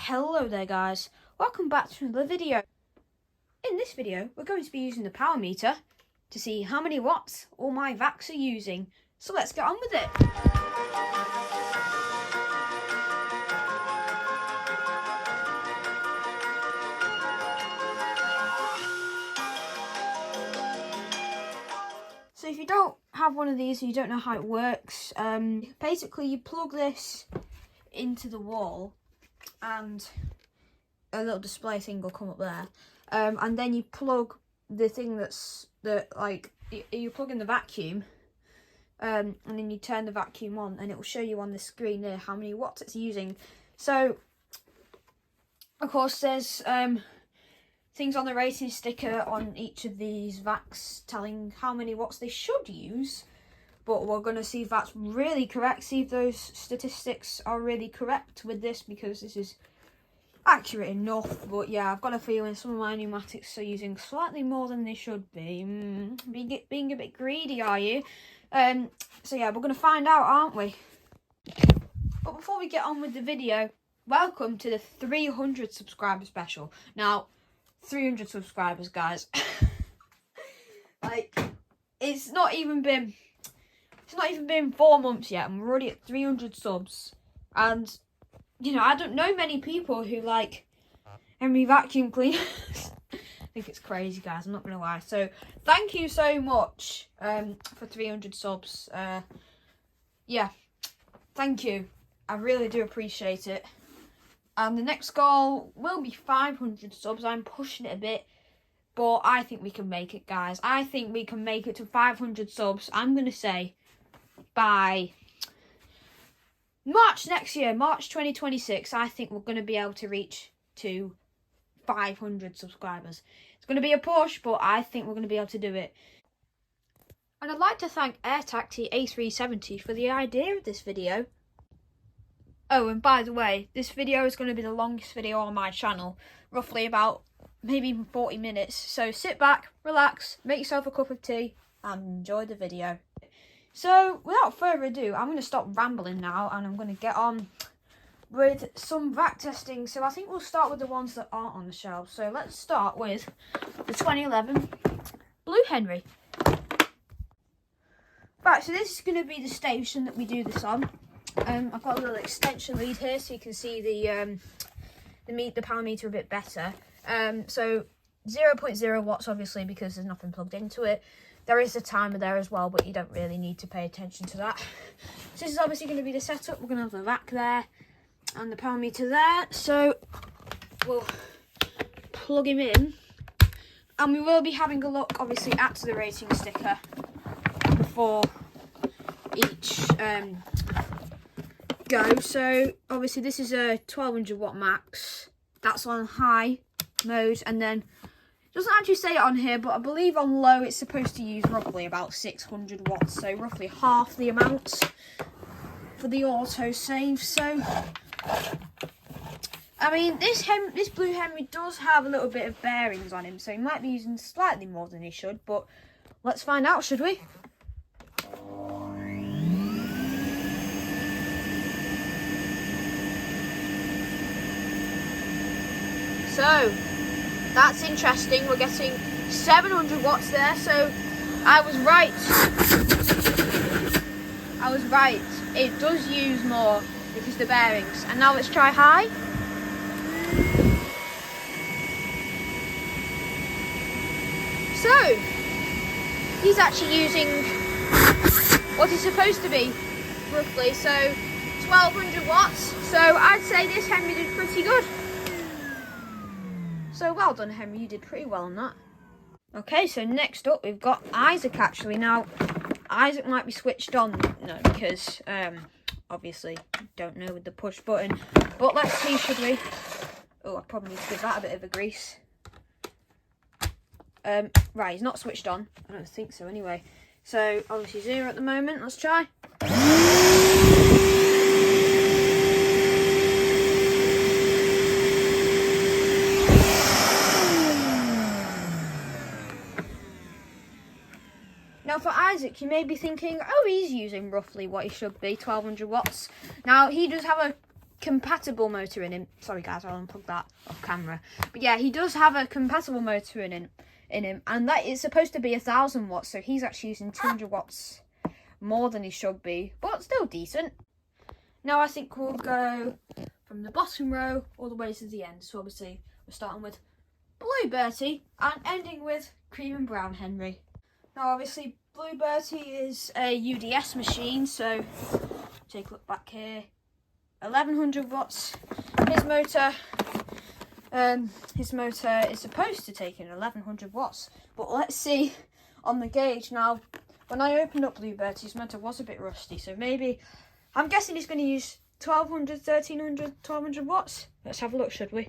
Hello there guys, welcome back to another video. In this video we're going to be using the power meter to see how many watts all my vacs are using. So let's get on with it. So if you don't have one of these, you don't know how it works, basically you plug this into the wall and a little display thing will come up there, and then you plug the thing you plug in the vacuum, and then you turn the vacuum on and it will show you on the screen there how many watts it's using. So of course there's things on the rating sticker on each of these vacs telling how many watts they should use, but we're going to see if that's really correct, see if those statistics are really correct with this, because this is accurate enough. But yeah, I've got a feeling some of my pneumatics are using slightly more than they should be. Being a bit greedy, are you? So yeah, we're going to find out, aren't we? But before we get on with the video, welcome to the 300 subscriber special. Now, 300 subscribers, guys. Like, it's not even been 4 months yet and we're already at 300 subs. And you know, I don't know many people who like Henry vacuum cleaners. I think it's crazy, guys, I'm not gonna lie. So thank you so much for 300 subs. Yeah, thank you, I really do appreciate it. And the next goal will be 500 subs. I'm pushing it a bit, but I think we can make it, guys. I think we can make it to 500 subs. I'm going to say by March next year, March 2026, I think we're going to be able to reach to 500 subscribers. It's going to be a push, but I think we're going to be able to do it. And I'd like to thank AirTacti A370 for the idea of this video. Oh, and by the way, this video is going to be the longest video on my channel, roughly about maybe even 40 minutes. So sit back, relax, make yourself a cup of tea and enjoy the video. So without further ado, I'm going to stop rambling now and I'm going to get on with some vac testing. So I think we'll start with the ones that aren't on the shelves. So let's start with the 2011 Blue Henry. Right, so this is going to be the station that we do this on. I've got a little extension lead here so you can see the power meter a bit better. So 0.0 watts obviously because there's nothing plugged into it. There is a timer there as well, but you don't really need to pay attention to that. So this is obviously going to be the setup. We're going to have the vac there and the power meter there. So we'll plug him in and we will be having a look obviously at the rating sticker before each go. So obviously this is a 1200 watt max, that's on high mode, and then it doesn't actually say it on here, but I believe on low it's supposed to use roughly about 600 watts, so roughly half the amount for the auto save. So I mean, this Blue Henry does have a little bit of bearings on him, so he might be using slightly more than he should, but let's find out, should we? So that's interesting, we're getting 700 watts there, so I was right, it does use more because the bearings. And now let's try high. So he's actually using what he's supposed to be roughly, so 1200 watts, so I'd say this Henry did pretty good. So well done, Henry, you did pretty well on that. Okay, so next up we've got Isaac actually. Now, Isaac might be switched on, no, because obviously don't know with the push button. But let's see, should we? Oh, I probably need to give that a bit of a grease. Right, he's not switched on. I don't think so anyway. So obviously 0 at the moment, let's try. Now for Isaac, you may be thinking, oh, he's using roughly what he should be, 1200 watts. Now he does have a compatible motor in him. Sorry guys, I'll unplug that off camera. But yeah, he does have a compatible motor in him, and that is supposed to be 1,000 watts. So he's actually using 200 watts more than he should be, but still decent. Now I think we'll go from the bottom row all the way to the end. So obviously we're starting with Blue Bertie and ending with Cream and Brown Henry. Now obviously Blue Bertie is a UDS machine, so take a look back here. 1100 watts. His motor is supposed to take in 1100 watts, but let's see on the gauge. Now when I opened up Blue Bertie's motor was a bit rusty, so maybe I'm guessing he's going to use 1200, 1300, 1200 watts. Let's have a look, should we?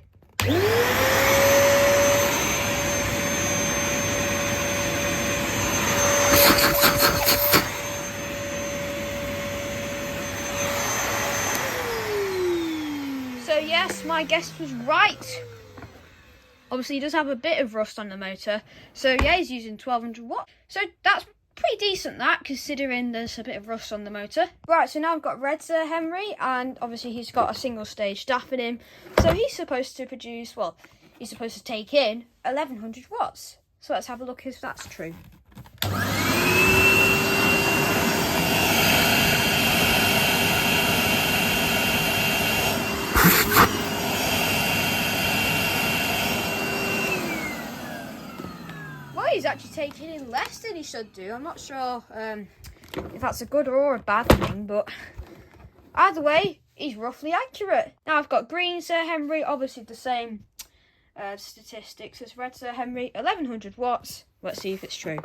So yes, my guess was right. Obviously he does have a bit of rust on the motor, so yeah, he's using 1200 watts. So that's pretty decent, that, considering there's a bit of rust on the motor. Right, so now I've got Red Sir Henry, and obviously he's got a single stage DAF in him, so he's supposed to produce, well, he's supposed to take in 1100 watts. So let's have a look if that's true. He's actually taking in less than he should do. I'm not sure if that's a good or a bad thing, but either way, he's roughly accurate. Now I've got Green Sir Henry, obviously the same statistics as Red Sir Henry, 1100 watts. Let's see if it's true.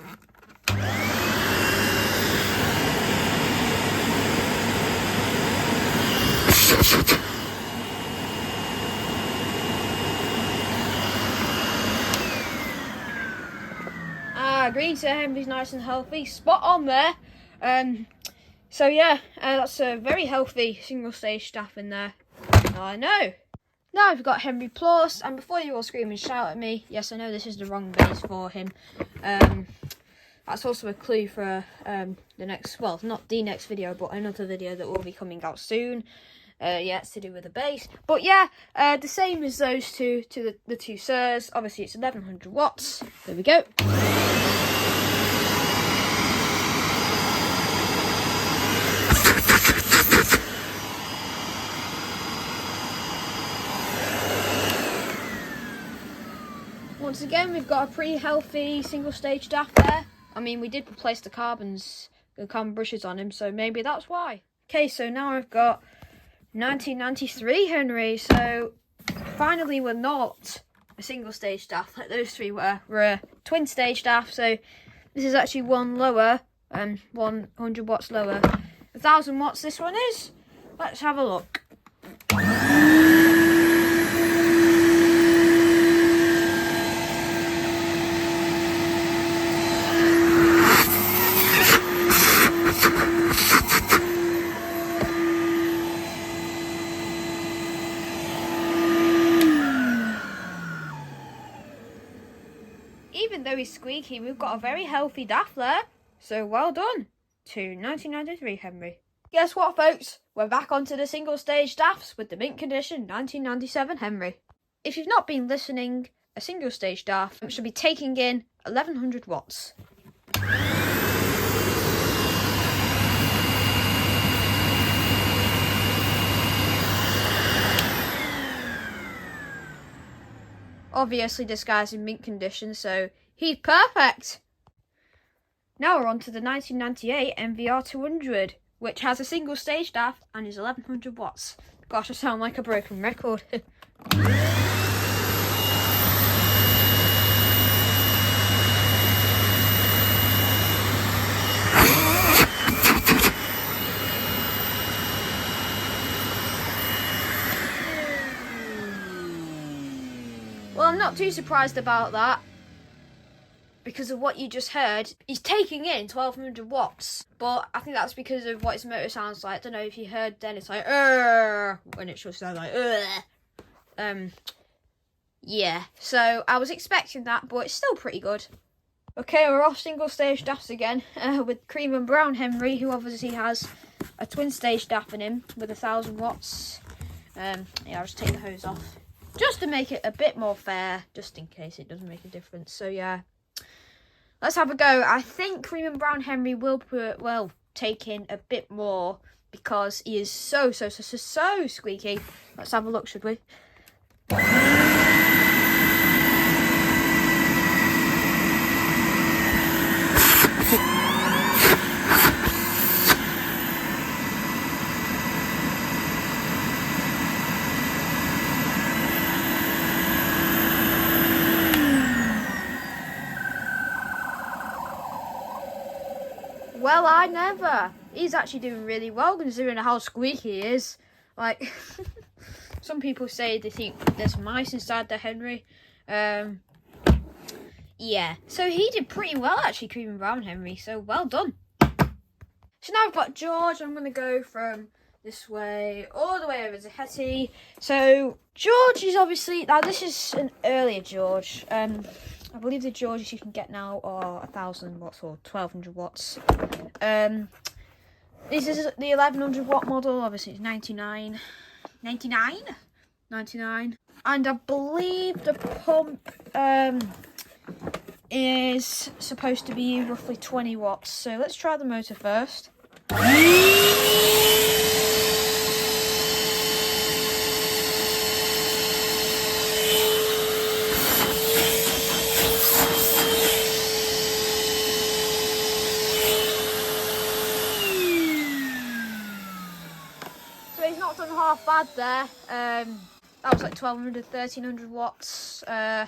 Green Sir Henry's nice and healthy, spot on there. So yeah, that's a very healthy single stage DAF in there. I know. Now we've got Henry Plus, and before you all scream and shout at me, yes, I know this is the wrong base for him. That's also a clue for the next, well, not the next video, but another video that will be coming out soon. Yeah, it's to do with the base. But yeah, the same as those two, to the two Sirs. Obviously it's 1100 watts. There we go. Once again, we've got a pretty healthy single stage DAF there. I mean, we did replace the carbon brushes on him, so maybe that's why. Okay, so now I've got 1993 Henry. So finally, we're not a single stage DAF like those three were. We're a twin stage DAF. So this is actually one lower, 100 watts lower. 1000 watts this one is. Let's have a look. Even though he's squeaky, we've got a very healthy DAF there. So well done to 1993 Henry. Guess what, folks? We're back onto the single stage DAFs with the mint condition 1997 Henry. If you've not been listening, a single stage DAF should be taking in 1100 watts. Obviously this guy's in mint condition, so he's perfect. Now we're on to the 1998 MVR 200, which has a single stage DAF and is 1100 watts. Gosh, I sound like a broken record. Well, I'm not too surprised about that, because of what you just heard. He's taking in 1200 watts, but I think that's because of what his motor sounds like. I don't know if you heard then, it's like when it should sound like yeah, so I was expecting that, but it's still pretty good. Okay, we're off single stage DAFs again with Cream and Brown Henry, who obviously has a twin stage DAF in him with 1000 watts. Yeah, I'll just take the hose off just to make it a bit more fair, just in case it doesn't make a difference. So yeah, let's have a go. I think Cream and Brown Henry will take in a bit more because he is so squeaky. Let's have a look, should we? Well, I never. He's actually doing really well considering how squeaky he is. Like, some people say they think there's mice inside the Henry. Yeah, so he did pretty well actually, Cream and Brown Henry, so well done. So now I've got George. I'm going to go from this way all the way over to Hetty. So George is obviously, now this is an earlier George. I believe the Georges you can get now are 1,000 watts or 1,200 watts. This is the 1,100 watt model. Obviously it's 99. And I believe the pump is supposed to be roughly 20 watts. So let's try the motor first. So he's not done half bad there. That was like 1,200, 1,300 watts. Yeah,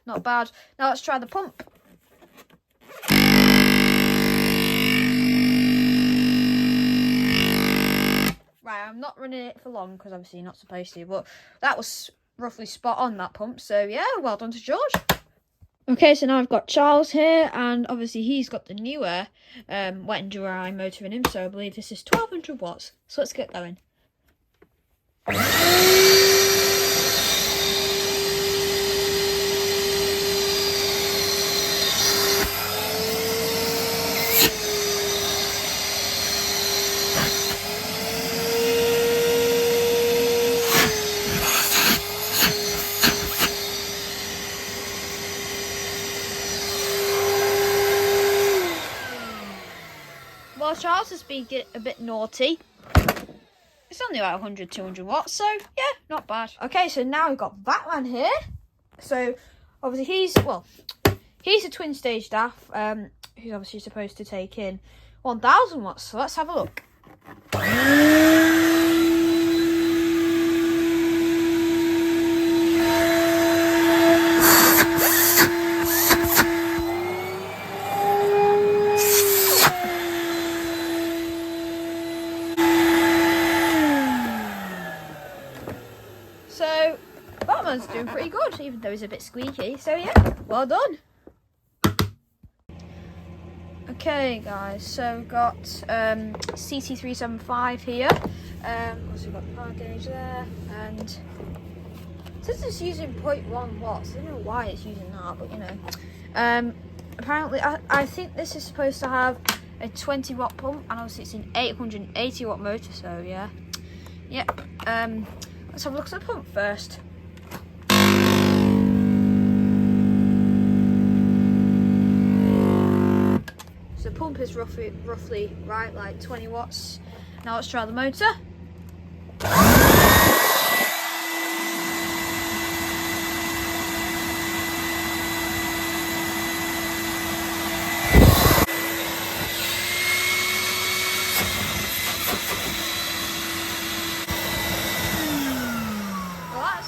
not bad. Now let's try the pump. Right, I'm not running it for long because obviously you're not supposed to, but that was roughly spot on, that pump. So yeah, well done to George. Okay, so now I've got Charles here, and obviously he's got the newer wet and dry motor in him, so I believe this is 1,200 watts. So let's get going. Well, Charles has been a bit naughty. It's only about 100, 200 watts, so yeah, not bad. Okay, so now we've got Batman here. So obviously he's a twin stage DAF, who's obviously supposed to take in 1,000 watts. So let's have a look. So Batman's doing pretty good, even though he's a bit squeaky. So yeah, well done. Okay guys, so we've got CT375 here. Also got the power gauge there, and since it's using 0.1 watts, I don't know why it's using that, but you know. Apparently I think this is supposed to have a 20 watt pump, and obviously it's an 880 watt motor, so yeah. Yep. Let's have a look at the pump first. So the pump is roughly right, like 20 watts. Now let's try the motor.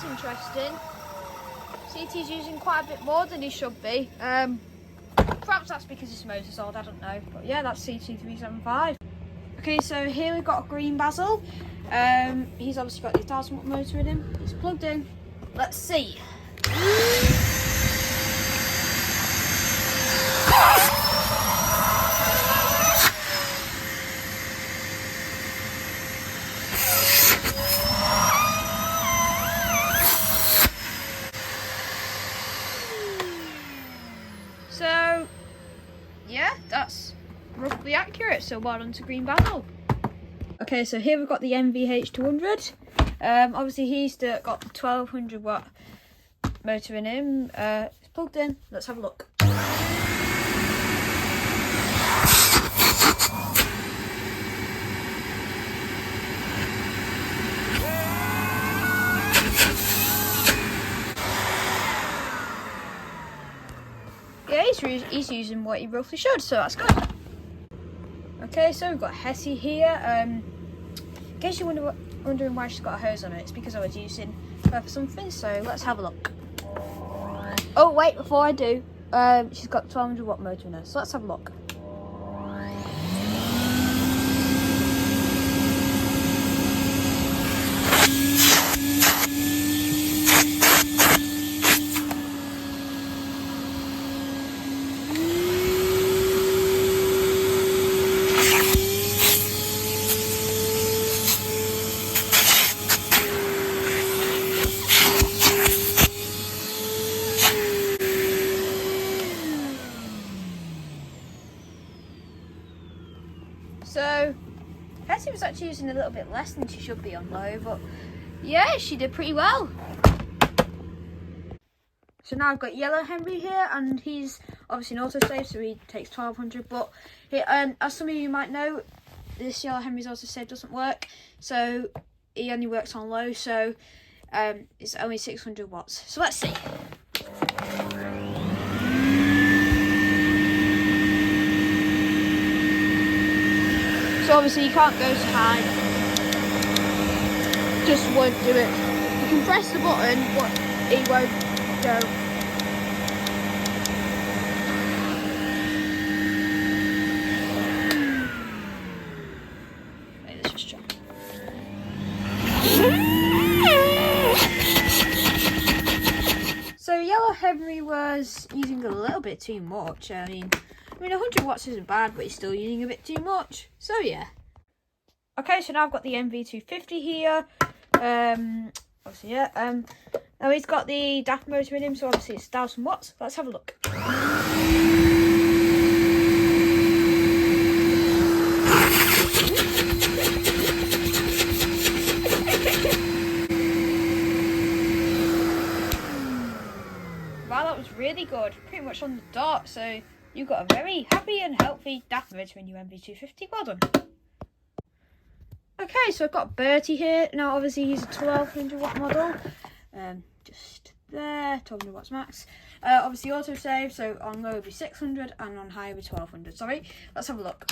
Interesting. CT's using quite a bit more than he should be. Perhaps that's because his motor's old, I don't know. But yeah, that's CT375. Okay, so here we've got a green Basil. He's obviously got the 1,000 watt motor in him. He's plugged in. Let's see. So, yeah, that's roughly accurate. So well done to Green Basil. Okay, so here we've got the MVH200. Obviously he's got the 1200 watt motor in him. It's plugged in. Let's have a look. Yeah, he's using what he roughly should, so that's good. Okay, so we've got Hessie here. In case you're wondering why she's got a hose on it, it's because I was using her for something, so let's have a look. Oh wait, before I do, she's got 1200 watt motor in her, so let's have a look. So, Hessie was actually using a little bit less than she should be on low, but yeah, she did pretty well. So now I've got Yellow Henry here, and he's obviously an autosave, so he takes 1200, but as some of you might know, this Yellow Henry's autosave doesn't work, so he only works on low, so it's only 600 watts. So let's see. So obviously you can't go so high, just won't do it. You can press the button, but it won't go. Wait, let's just try. So Yellow Henry was using a little bit too much. I mean 100 watts isn't bad, but he's still using a bit too much. So yeah. Okay, so now I've got the MV250 here. Obviously, yeah. Now he's got the DAF motor in him, so obviously it's 1000 watts. Let's have a look. Wow, that was really good. Pretty much on the dot, so you've got a very happy and healthy DAF motor in your MV250. Well done. Okay, so I've got Bertie here. Now, obviously, he's a 1200 watt model. Just there, 1200 watts max. Obviously, autosave, so on low would be 600 and on high would be 1200. Sorry, let's have a look.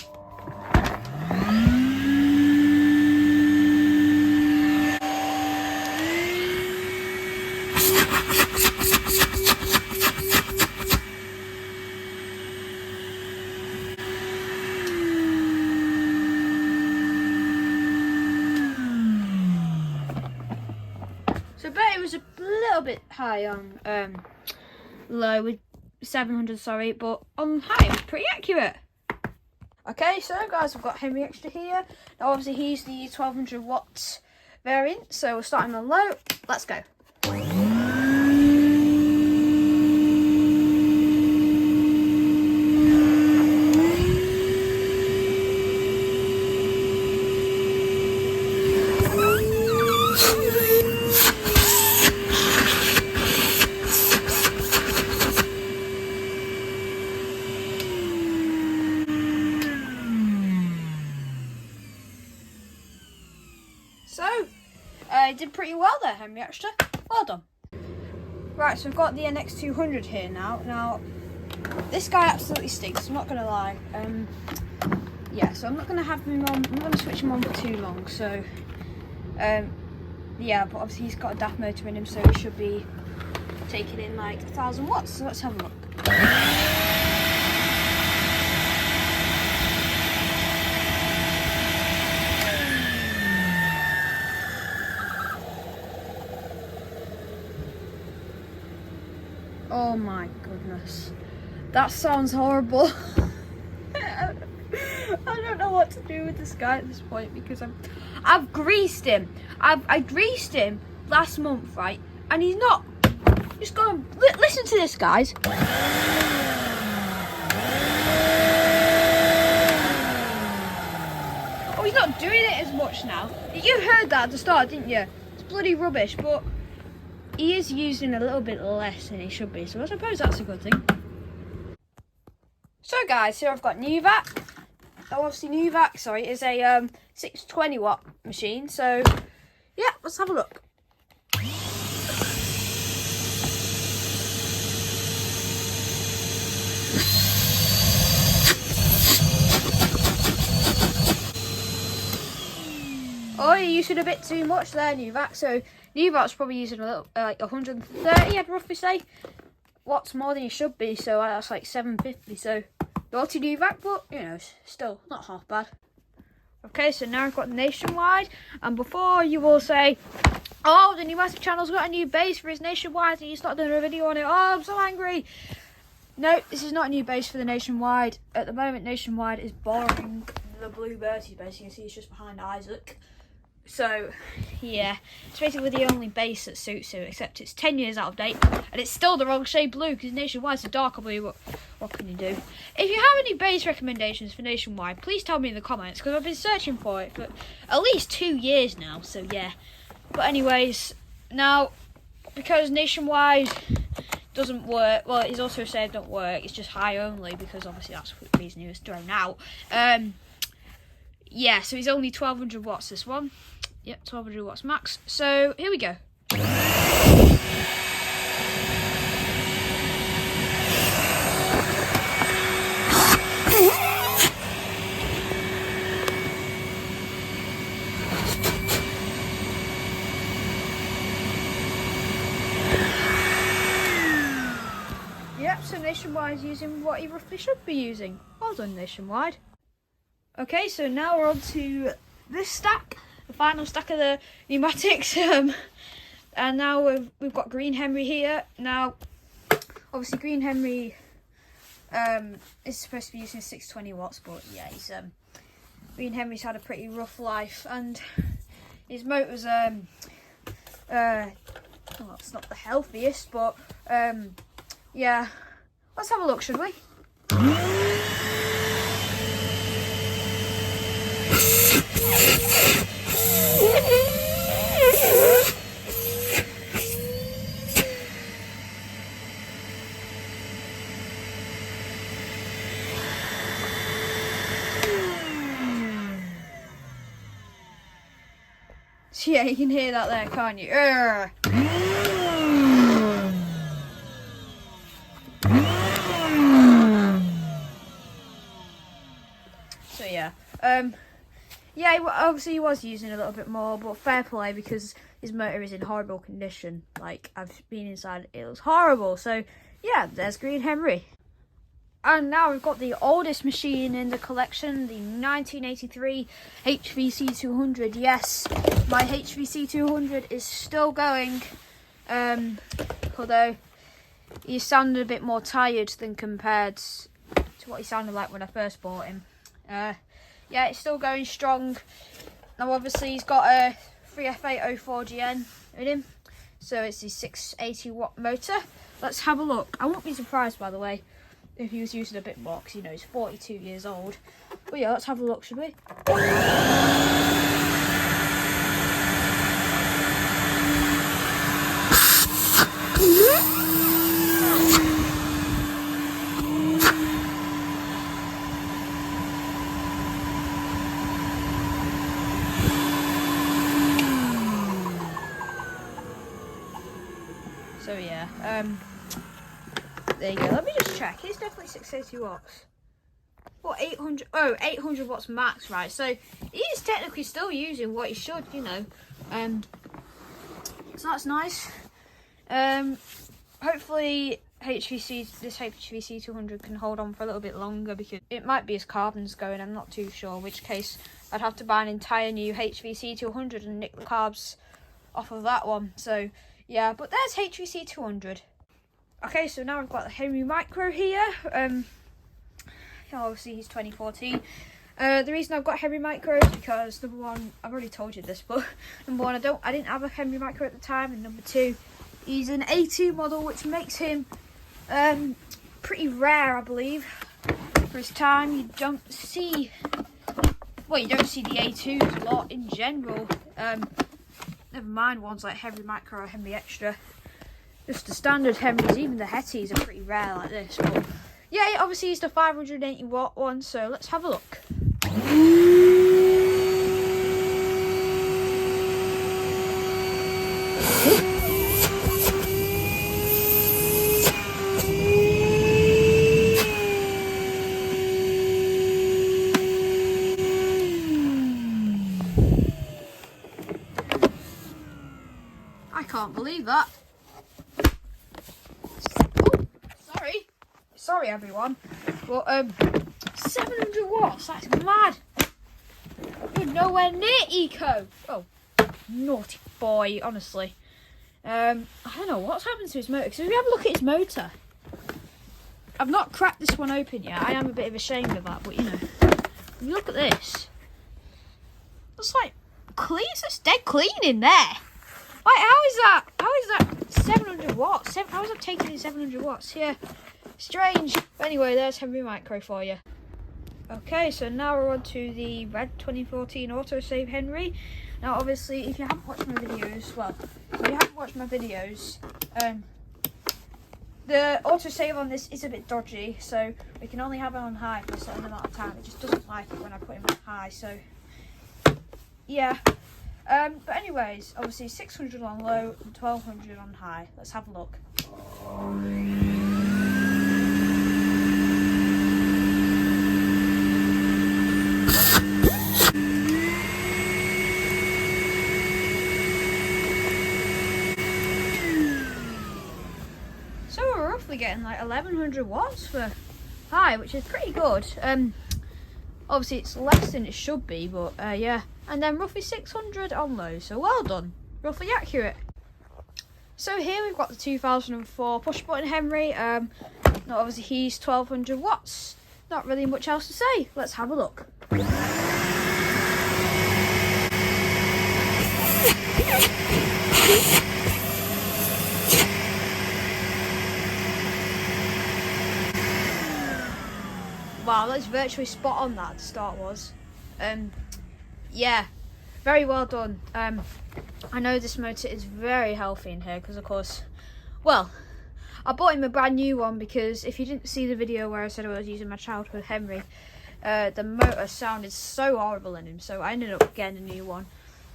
So Bertie was a little bit high on low with 700, sorry, but on high it was pretty accurate. Okay, so guys, I've got Henry Extra here. Now obviously he's the 1200 watt variant, so we'll start him on low. Let's go. So, did pretty well there, Henry Extra. Well done. Right, so I've got the NX200 here now. Now, this guy absolutely stinks, I'm not going to lie. Yeah, so I'm not going to have him on, I'm not going to switch him on for too long. So, yeah, but obviously he's got a DAF motor in him, so he should be taking in like 1000 watts. So let's have a look. Oh my goodness, that sounds horrible. I don't know what to do with this guy at this point because I've greased him. I greased him last month, right? And he's not. Just go and listen to this, guys. Oh, he's not doing it as much now. You heard that at the start, didn't you? It's bloody rubbish, but he is using a little bit less than he should be, so I suppose that's a good thing. So guys, here I've got Nuvac. Obviously Nuvac, sorry, is a 620 watt machine, so yeah, let's have a look. Oh, you're using a bit too much there, Nuvac. So Nuvac's probably using a little, like 130, I'd roughly say. Watts more than you should be, so that's like 750. So naughty Nuvac, but you know, still not half bad. Okay, so now I've got Nationwide, and before you all say, oh, the Pneumatic channel's got a new base for his Nationwide and he's not done a video on it. Oh, I'm so angry. No, this is not a new base for the Nationwide. At the moment, Nationwide is borrowing the Bluebird base. You can see it's just behind Isaac. So, yeah, it's basically the only base that suits him, except it's 10 years out of date, and it's still the wrong shade blue, because Nationwide's a darker blue. What can you do? If you have any base recommendations for Nationwide, please tell me in the comments, because I've been searching for it for at least 2 years now, so yeah. But anyways, now, because Nationwide doesn't work, well, he's also said don't work, it's just high only, because obviously that's the reason he was thrown out. Yeah, so he's only 1200 watts, this one. Yep, 1200 watts max. So, here we go. Yep, so Nationwide is using what he roughly should be using. Well done, Nationwide. Okay, so now we're on to this stack, the final stack of the pneumatics. And now we've got Green Henry here. Now, obviously Green Henry is supposed to be using 620 watts, but yeah, Green Henry's had a pretty rough life, and his motor's well, it's not the healthiest, but yeah. Let's have a look, should we? So yeah, you can hear that there, can't you? So yeah, yeah, obviously he was using a little bit more, but fair play, because his motor is in horrible condition. Like, I've been inside, it looks horrible. So yeah, there's Green Henry. And now we've got the oldest machine in the collection, the 1983 HVC 200. Yes, my HVC 200 is still going, although he sounded a bit more tired than compared to what he sounded like when I first bought him. Yeah, it's still going strong. Now obviously he's got a 3F804GN in him, so it's his 680 watt motor. Let's have a look. I won't be surprised, by the way, if he was using a bit more, because you know he's 42 years old. But yeah, let's have a look, should we? So yeah, there you go. Let me just check. It's definitely 680 watts. What, 800? Oh, 800 watts max, right? So he is technically still using what he should, you know. So that's nice. Hopefully this HVC 200 can hold on for a little bit longer, because it might be his carbon's going. I'm not too sure. In which case, I'd have to buy an entire new HVC 200 and nick the carbs off of that one. So yeah, but there's HVC 200. Okay, so now I've got the Henry Micro here. Obviously he's 2014. The reason I've got Henry Micro is because, number one, I've already told you this, but number one, I didn't have a Henry Micro at the time, and number two, he's an A2 model, which makes him pretty rare, I believe, for his time. You don't see the A2s a lot in general. never mind ones like Henry Micro or Henry Extra. Just the standard Henrys, even the Hettys are pretty rare like this. But yeah, obviously it's the 580 watt one, so let's have a look. I can't believe that. Oh, sorry everyone. But 700 watts, that's mad. You're nowhere near eco. Oh, naughty boy, honestly. I don't know what's happened to his motor, because if we have a look at his motor, I've not cracked this one open yet. I am a bit ashamed of that, but you know, if you look at this, it's like clean, it's dead clean in there. Like, how is that 700 watts? How is that taking in 700 watts? Yeah, strange. But anyway, there's Henry Micro for you. Okay, so now we're on to the Red 2014 Autosave Henry. Now, obviously, if you haven't watched my videos, the autosave on this is a bit dodgy, so we can only have it on high for a certain amount of time. It just doesn't like it when I put him on high, so yeah. But anyways, obviously 600 on low and 1200 on high. Let's have a look. So we're roughly getting like 1100 watts for high, which is pretty good. Obviously it's less than it should be, but yeah. And then roughly 600 on low, so well done. Roughly accurate. So here we've got the 2004 push button Henry. Now obviously he's 1200 watts. Not really much else to say. Let's have a look. Wow, that's virtually spot on that the start was. Yeah, very well done. I know this motor is very healthy in here because, of course, well, I bought him a brand new one because if you didn't see the video where I said I was using my childhood Henry, the motor sounded so horrible in him, so I ended up getting a new one.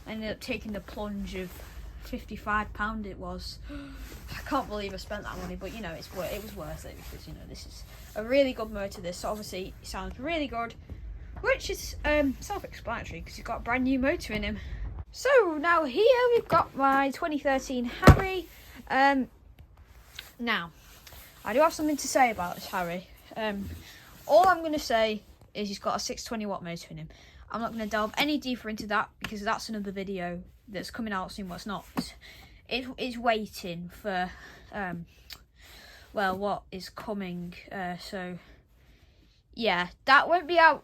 I ended up taking the plunge of £55 it was. I can't believe I spent that money, but you know, it was worth it because, you know, this is a really good motor. This, so obviously it sounds really good, which is self-explanatory because he's got a brand new motor in him. So now here we've got my 2013 Harry. Now I do have something to say about this Harry. All I'm going to say is he's got a 620 watt motor in him. I'm not going to delve any deeper into that because that's another video that's coming out soon. What's not? It's waiting for well, what is coming. So yeah, that won't be out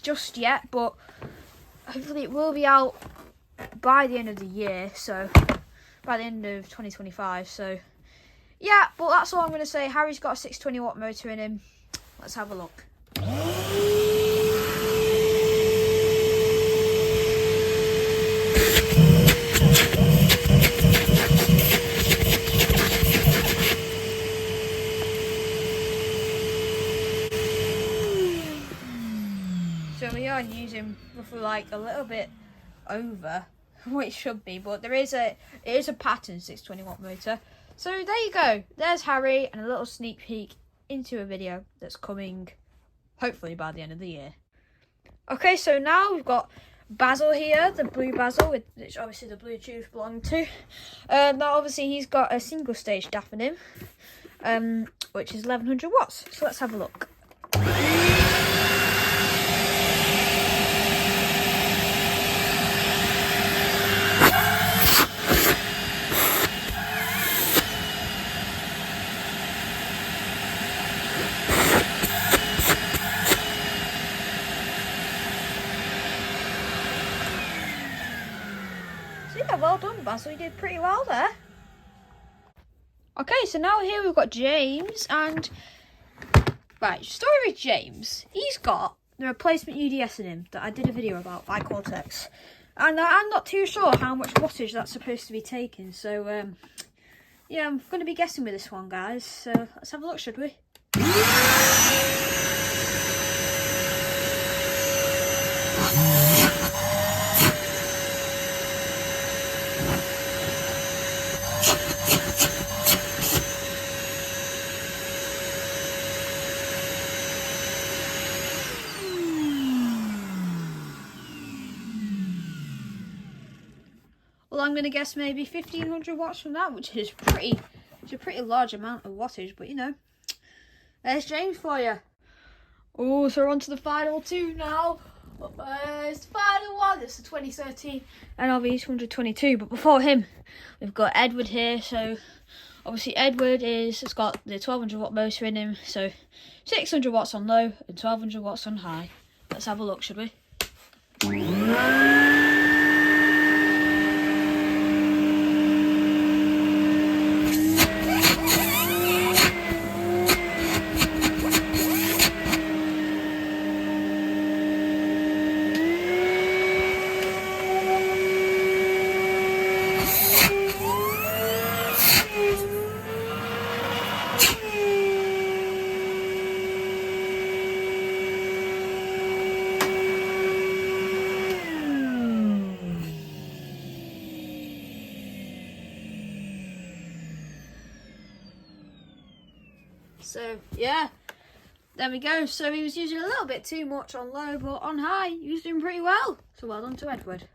just yet, but hopefully it will be out by the end of the year. So by the end of 2025. So yeah, but that's all I'm going to say. Harry's got a 620 watt motor in him. Let's have a look. So we are using roughly like a little bit over what it should be, but it is a pattern 620 watt motor. So there you go. There's Harry and a little sneak peek into a video that's coming hopefully by the end of the year. Okay, so now we've got Basil here, the blue Basil, which obviously the Bluetooth belonged to. Now obviously he's got a single stage DAF in him, which is 1100 watts. So let's have a look. Yeah, well done, Basil. You did pretty well there. Okay, so now here we've got James, and right, story with James. He's got the replacement UDS in him that I did a video about by Cortex. And I'm not too sure how much wattage that's supposed to be taking. So, yeah, I'm going to be guessing with this one, guys. So, let's have a look, should we? Well, I'm going to guess maybe 1500 watts from that, which is a pretty large amount of wattage, but you know. There's James for you. Oh, so we're on to the final two now. It's the final one. It's the 2013 NRV 222. But before him, we've got Edward here. So obviously Edward it's got the 1200 watt motor in him. So 600 watts on low and 1200 watts on high. Let's have a look, should we? So yeah, there we go. So he was using a little bit too much on low, but on high he was doing pretty well. So well done to Edward.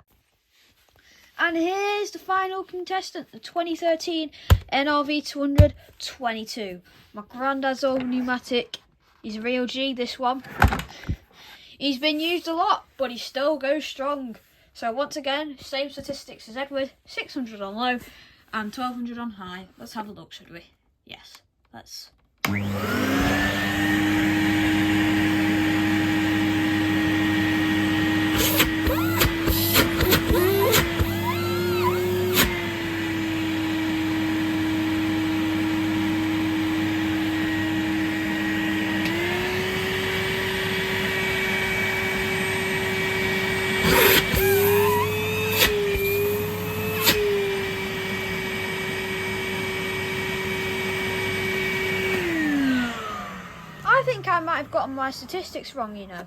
And here's the final contestant, the 2013 NRV 222. My granddad's old pneumatic. He's a real G, this one. He's been used a lot, but he still goes strong. So once again, same statistics as Edward, 600 on low and 1200 on high. Let's have a look, should we? Yes, let's. I think I might have gotten my statistics wrong, you know.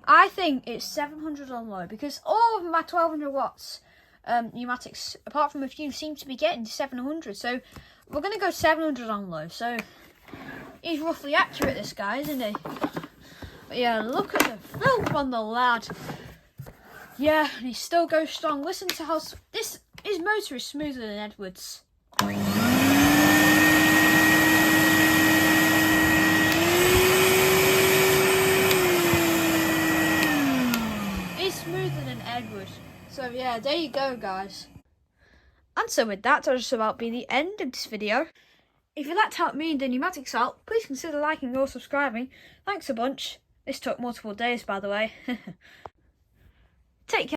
I think it's 700 on low because all of my 1200 watts pneumatics, apart from a few, seem to be getting to 700. So we're going to go 700 on low. So he's roughly accurate, this guy, isn't he? But yeah, look at the filth on the lad. Yeah, and he still goes strong. Listen to how his motor is smoother than Edward's. Smoother than Edward. So yeah, there you go, guys. And so with that, that'll just about be the end of this video. If you'd like to help me and the pneumatics out, please consider liking or subscribing. Thanks a bunch. This took multiple days, by the way. Take care.